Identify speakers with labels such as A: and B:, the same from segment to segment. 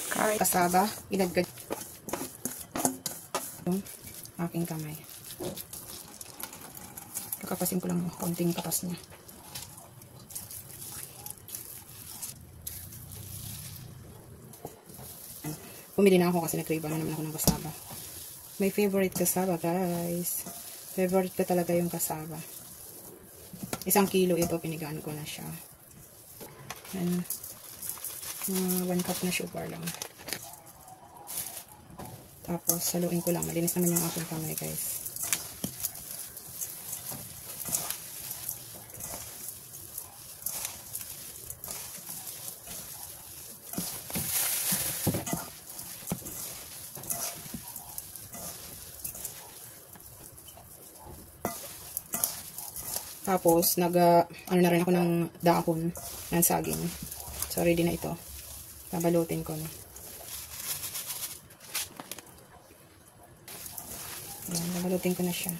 A: Kahit kasaba, ilagay yung aking kamay. Kakapasin ko lang konting kapas niya. Pumili na ako kasi nag-crave na naman ako ng kasaba. My favorite kasaba, guys. Favorite ko talaga yung kasaba. 1 kilo ito, pinigaan ko na siya. And 1 cup na sugar lang. Tapos, saluin ko lang. Malinis naman yung aking kamay, guys. Tapos, ano na rin ako ng dahon ng saging. So, ready na ito. Babalutin ko na. Ayan, babalutin ko na siya.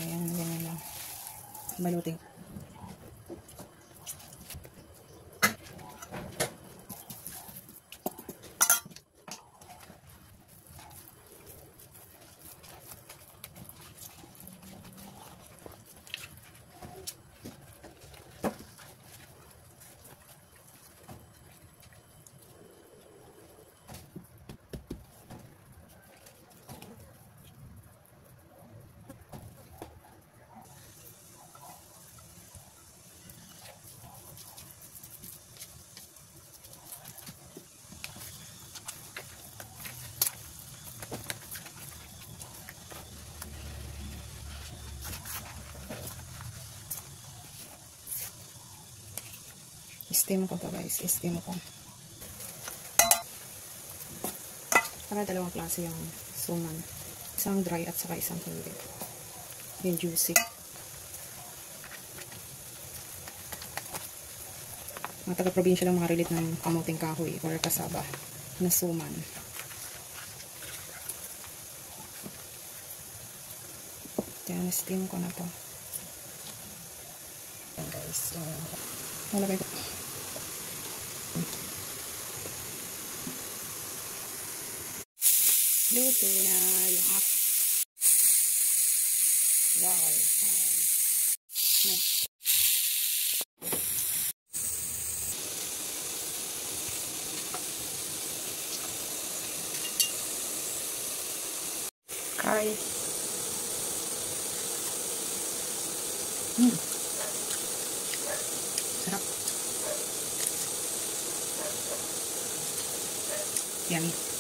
A: Ayan, ganyan lang. Balutin ko. Steam ko to, guys. Steam ko. Para dalawang klase yung suman. Isang dry at saka isang hindi. Yung juicy. Mga taga-probinsya lang makarilit ng kamuting kahoy or kasaba na suman. Yan, steam ko na to. Yan, guys. So, nalagay ko. Luto na yung wow. Kay. Sarap. Yummy.